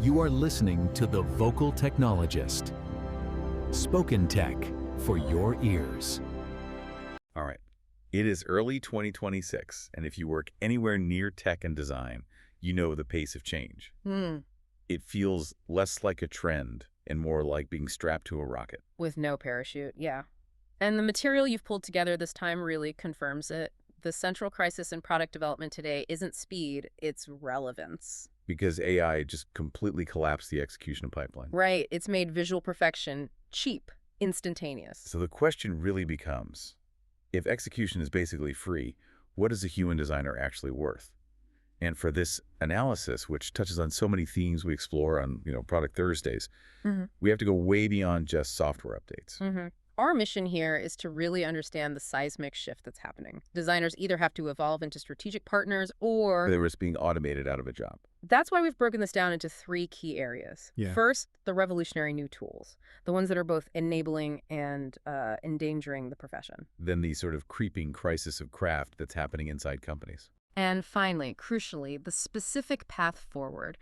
You are listening to The Vocal Technologist. Spoken tech for your ears. All right. It is early 2026, and if you work anywhere near tech and design, you know the pace of change. It feels less like a trend and more like being strapped to a rocket. With no parachute, yeah. And the material you've pulled together this time really confirms it. The central crisis in product development today isn't speed, it's relevance. Because AI just completely collapsed the execution pipeline. Right. It's made visual perfection cheap, instantaneous. So the question really becomes, if execution is basically free, what is a human designer actually worth? And for this analysis, which touches on so many themes we explore on, Product Thursdays, we have to go way beyond just software updates. Our mission here is to really understand the seismic shift that's happening. Designers either have to evolve into strategic partners or They risk being automated out of a job. That's why we've broken this down into 3 key areas. Yeah. First, the revolutionary new tools, the ones that are both enabling and endangering the profession. Then the sort of creeping crisis of craft that's happening inside companies. And finally, crucially, the specific path forward.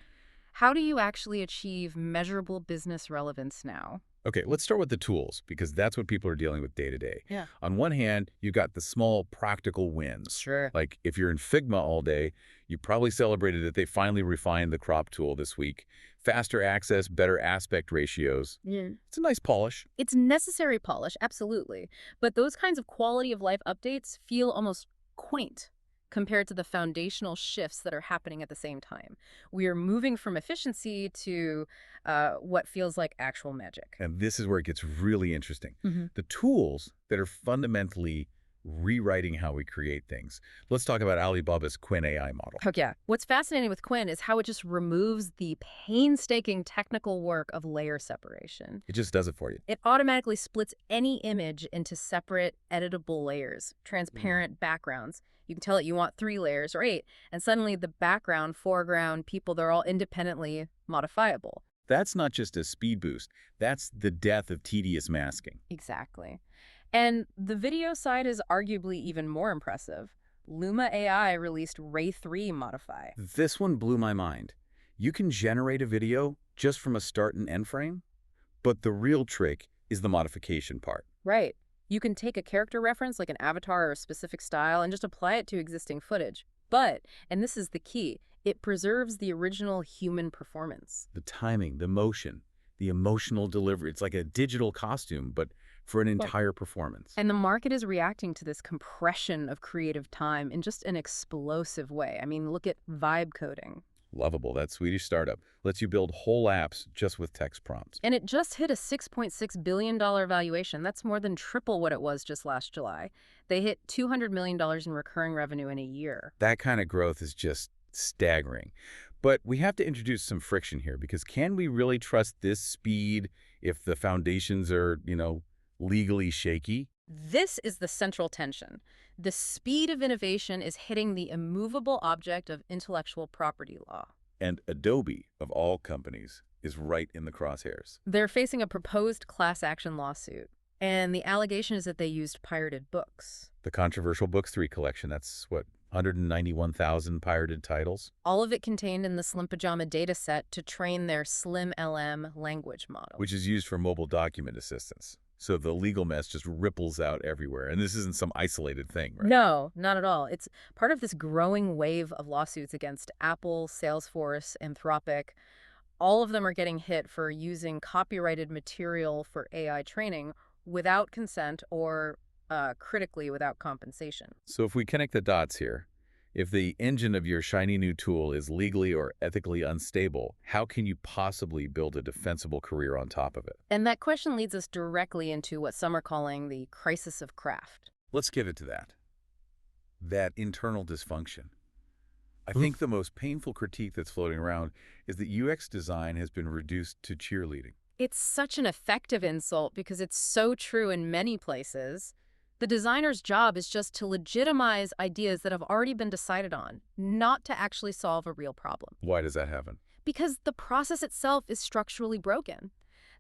How do you actually achieve measurable business relevance now? Okay, let's start with the tools, because that's what people are dealing with day to day. Yeah. On one hand, you've got the small practical wins. Sure. Like if you're in Figma all day, you probably celebrated that they finally refined the crop tool this week. Faster access, better aspect ratios. Yeah. It's a nice polish. It's necessary polish, absolutely. But those kinds of quality of life updates feel almost quaint compared to the foundational shifts that are happening at the same time. We are moving from efficiency to what feels like actual magic. And this is where it gets really interesting. The tools that are fundamentally rewriting how we create things. Let's talk about Alibaba's Qwen AI model. Oh, yeah. What's fascinating with Qwen is how it just removes the painstaking technical work of layer separation. It just does it for you. It automatically splits any image into separate editable layers, transparent backgrounds. You can tell it you want 3 layers or 8, and suddenly the background, foreground, people, they're all independently modifiable. That's not just a speed boost. That's the death of tedious masking. Exactly. And the video side is arguably even more impressive. Luma AI released Ray 3 Modify. This one blew my mind. You can generate a video just from a start and end frame, but the real trick is the modification part. Right. You can take a character reference like an avatar or a specific style and just apply it to existing footage. But, and this is the key, it preserves the original human performance. The timing, the motion, the emotional delivery. It's like a digital costume, but for an entire performance. And the market is reacting to this compression of creative time in just an explosive way. I mean, look at vibe coding. Lovable, that Swedish startup, lets you build whole apps just with text prompts. And it just hit a $6.6 billion valuation. That's more than triple what it was just last July. They hit $200 million in recurring revenue in a year. That kind of growth is just staggering. But we have to introduce some friction here, because can we really trust this speed if the foundations are, legally shaky? This is the central tension. The speed of innovation is hitting the immovable object of intellectual property law. And Adobe, of all companies, is right in the crosshairs. They're facing a proposed class action lawsuit, and the allegation is that they used pirated books. The controversial Books 3 collection, that's what, 191,000 pirated titles? All of it contained in the Slim Pajama dataset to train their Slim LM language model. Which is used for mobile document assistance. So the legal mess just ripples out everywhere. And this isn't some isolated thing, right? No, not at all. It's part of this growing wave of lawsuits against Apple, Salesforce, Anthropic. All of them are getting hit for using copyrighted material for AI training without consent or critically without compensation. So if we connect the dots here, if the engine of your shiny new tool is legally or ethically unstable, how can you possibly build a defensible career on top of it? And that question leads us directly into what some are calling the crisis of craft. Let's give it to that. That internal dysfunction. I think the most painful critique that's floating around is that UX design has been reduced to cheerleading. It's such an effective insult because it's so true in many places. The designer's job is just to legitimize ideas that have already been decided on, not to actually solve a real problem. Why does that happen? Because the process itself is structurally broken.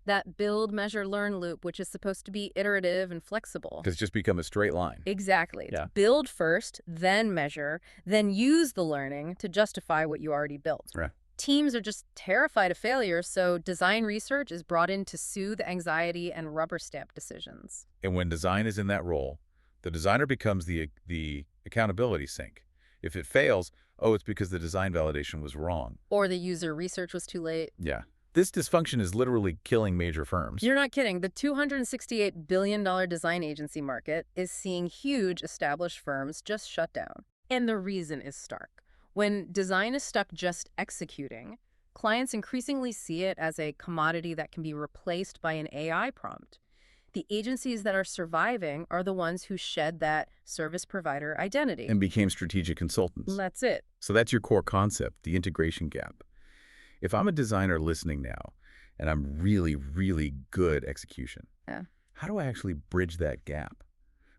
That build, measure, learn loop, which is supposed to be iterative and flexible. It's just become a straight line. Exactly. It's build first, then measure, then use the learning to justify what you already built. Right. Teams are just terrified of failure, so design research is brought in to soothe anxiety and rubber stamp decisions. And when design is in that role, the designer becomes the accountability sink. If it fails, oh, it's because the design validation was wrong. Or the user research was too late. Yeah. This dysfunction is literally killing major firms. You're not kidding. The $268 billion design agency market is seeing huge established firms just shut down. And the reason is stark. When design is stuck just executing, clients increasingly see it as a commodity that can be replaced by an AI prompt. The agencies that are surviving are the ones who shed that service provider identity. And became strategic consultants. That's it. So that's your core concept, the integration gap. If I'm a designer listening now, and I'm really, really good at execution, how do I actually bridge that gap?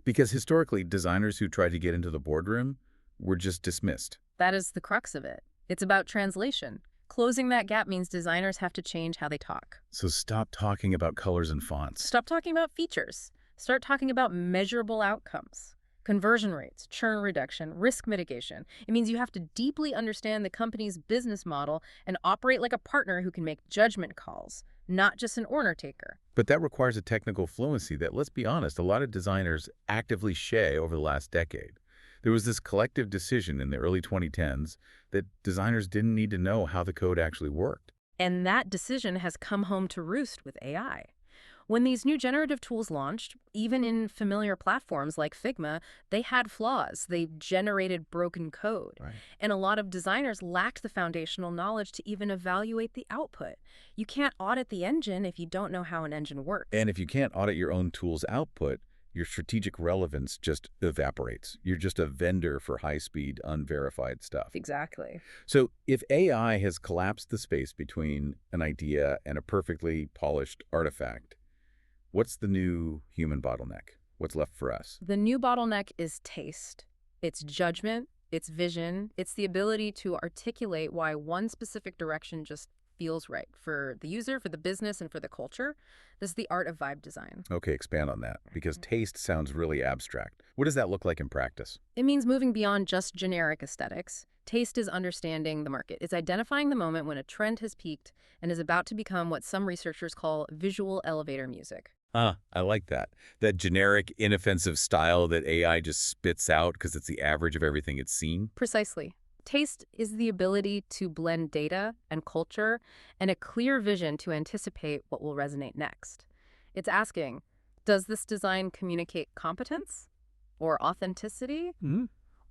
Because historically, designers who tried to get into the boardroom were just dismissed. That is the crux of it. It's about translation. Closing that gap means designers have to change how they talk. So stop talking about colors and fonts. Stop talking about features. Start talking about measurable outcomes. Conversion rates, churn reduction, risk mitigation. It means you have to deeply understand the company's business model and operate like a partner who can make judgment calls, not just an order taker. But that requires a technical fluency that, let's be honest, a lot of designers actively shay over the last decade. There was this collective decision in the early 2010s that designers didn't need to know how the code actually worked. And that decision has come home to roost with AI. When these new generative tools launched, even in familiar platforms like Figma, they had flaws. They generated broken code. Right. And a lot of designers lacked the foundational knowledge to even evaluate the output. You can't audit the engine if you don't know how an engine works. And if you can't audit your own tool's output, your strategic relevance just evaporates. You're just a vendor for high-speed, unverified stuff. Exactly. So if AI has collapsed the space between an idea and a perfectly polished artifact, what's the new human bottleneck? What's left for us? The new bottleneck is taste. It's judgment, it's vision, it's the ability to articulate why one specific direction just feels right for the user, for the business, and for the culture. This is the art of vibe design. Okay, expand on that, because taste sounds really abstract. What does that look like in practice? It means moving beyond just generic aesthetics. Taste is understanding the market. It's identifying the moment when a trend has peaked and is about to become what some researchers call visual elevator music. I like that. That generic, inoffensive style that AI just spits out because it's the average of everything it's seen. Precisely. Taste is the ability to blend data and culture and a clear vision to anticipate what will resonate next. It's asking, does this design communicate competence or authenticity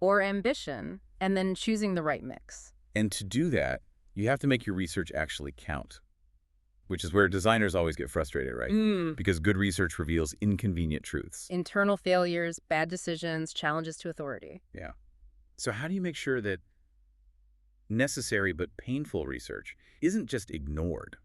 or ambition, and then choosing the right mix? And to do that, you have to make your research actually count, which is where designers always get frustrated, right? Because good research reveals inconvenient truths. Internal failures, bad decisions, challenges to authority. Yeah. So how do you make sure that necessary but painful research isn't just ignored?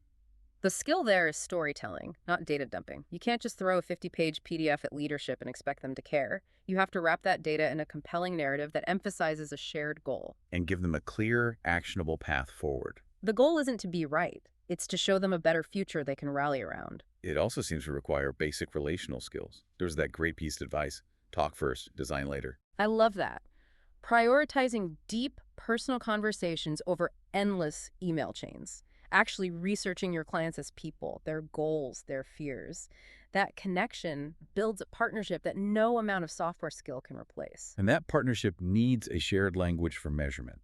The skill there is storytelling, not data dumping. You can't just throw a 50-page PDF at leadership and expect them to care. You have to wrap that data in a compelling narrative that emphasizes a shared goal. And give them a clear, actionable path forward. The goal isn't to be right. It's to show them a better future they can rally around. It also seems to require basic relational skills. There's that great piece of advice, talk first, design later. I love that. Prioritizing deep personal conversations over endless email chains. Actually researching your clients as people, their goals, their fears. That connection builds a partnership that no amount of software skill can replace. And that partnership needs a shared language for measurement.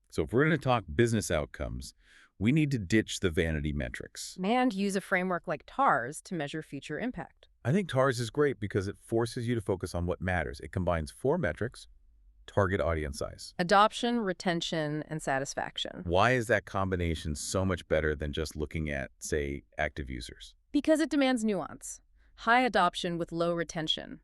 So if we're going to talk business outcomes, we need to ditch the vanity metrics. And use a framework like TARS to measure future impact. I think TARS is great because it forces you to focus on what matters. It combines 4 metrics: target audience size, Adoption, retention, and satisfaction. Why is that combination so much better than just looking at, say, active users? Because it demands nuance. High adoption with low retention.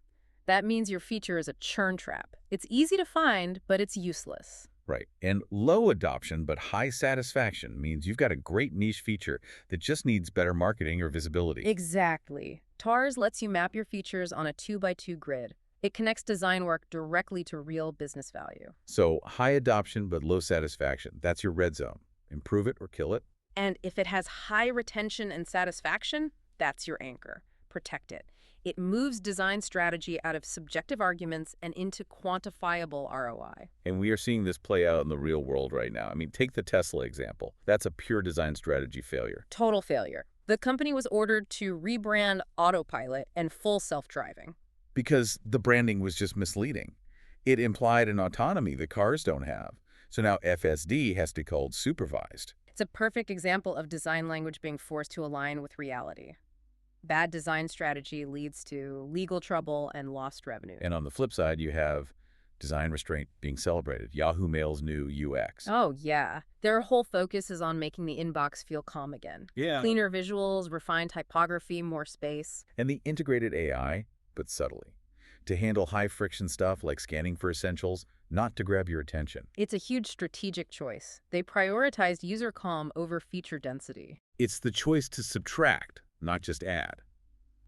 That means your feature is a churn trap. It's easy to find, but it's useless. Right. And low adoption but high satisfaction means you've got a great niche feature that just needs better marketing or visibility. Exactly. TARS lets you map your features on a 2x2 grid. It connects design work directly to real business value. So high adoption but low satisfaction, that's your red zone. Improve it or kill it. And if it has high retention and satisfaction, that's your anchor. Protect it. It moves design strategy out of subjective arguments and into quantifiable ROI. And we are seeing this play out in the real world right now. I mean, take the Tesla example. That's a pure design strategy failure. Total failure. The company was ordered to rebrand Autopilot and full self-driving. Because the branding was just misleading. It implied an autonomy the cars don't have. So now FSD has to be called supervised. It's a perfect example of design language being forced to align with reality. Bad design strategy leads to legal trouble and lost revenue. And on the flip side, you have design restraint being celebrated. Yahoo Mail's new UX. Oh, yeah. Their whole focus is on making the inbox feel calm again. Yeah. Cleaner visuals, refined typography, more space. And the integrated AI, but subtly, to handle high-friction stuff like scanning for essentials, not to grab your attention. It's a huge strategic choice. They prioritized user calm over feature density. It's the choice to subtract, not just add.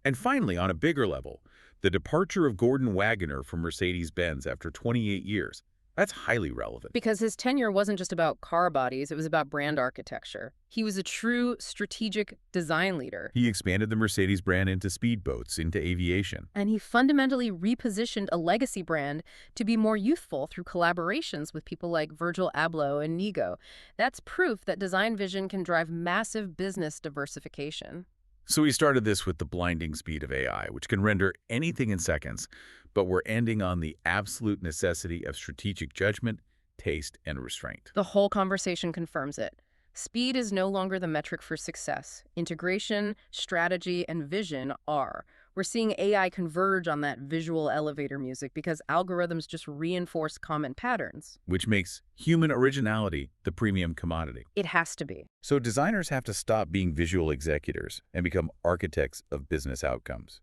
And finally, on a bigger level, the departure of Gorden Wagener from Mercedes-Benz after 28 years. That's highly relevant. Because his tenure wasn't just about car bodies, it was about brand architecture. He was a true strategic design leader. He expanded the Mercedes brand into speedboats, into aviation. And he fundamentally repositioned a legacy brand to be more youthful through collaborations with people like Virgil Abloh and Nigo. That's proof that design vision can drive massive business diversification. So we started this with the blinding speed of AI, which can render anything in seconds, but we're ending on the absolute necessity of strategic judgment, taste, and restraint. The whole conversation confirms it. Speed is no longer the metric for success. Integration, strategy, and vision are. We're seeing AI converge on that visual elevator music because algorithms just reinforce common patterns. Which makes human originality the premium commodity. It has to be. So designers have to stop being visual executors and become architects of business outcomes.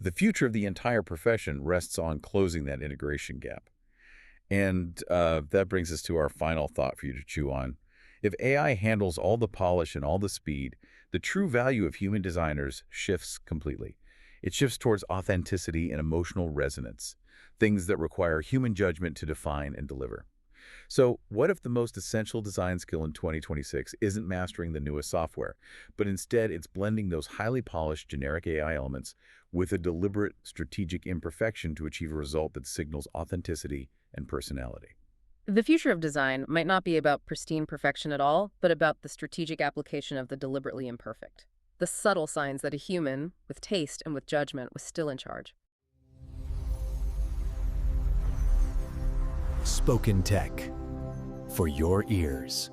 The future of the entire profession rests on closing that integration gap. And that brings us to our final thought for you to chew on. If AI handles all the polish and all the speed, the true value of human designers shifts completely. It shifts towards authenticity and emotional resonance, things that require human judgment to define and deliver. So what if the most essential design skill in 2026 isn't mastering the newest software, but instead it's blending those highly polished generic AI elements with a deliberate strategic imperfection to achieve a result that signals authenticity and personality? The future of design might not be about pristine perfection at all, but about the strategic application of the deliberately imperfect. The subtle signs that a human, with taste and with judgment, was still in charge. Spoken Tech for your ears.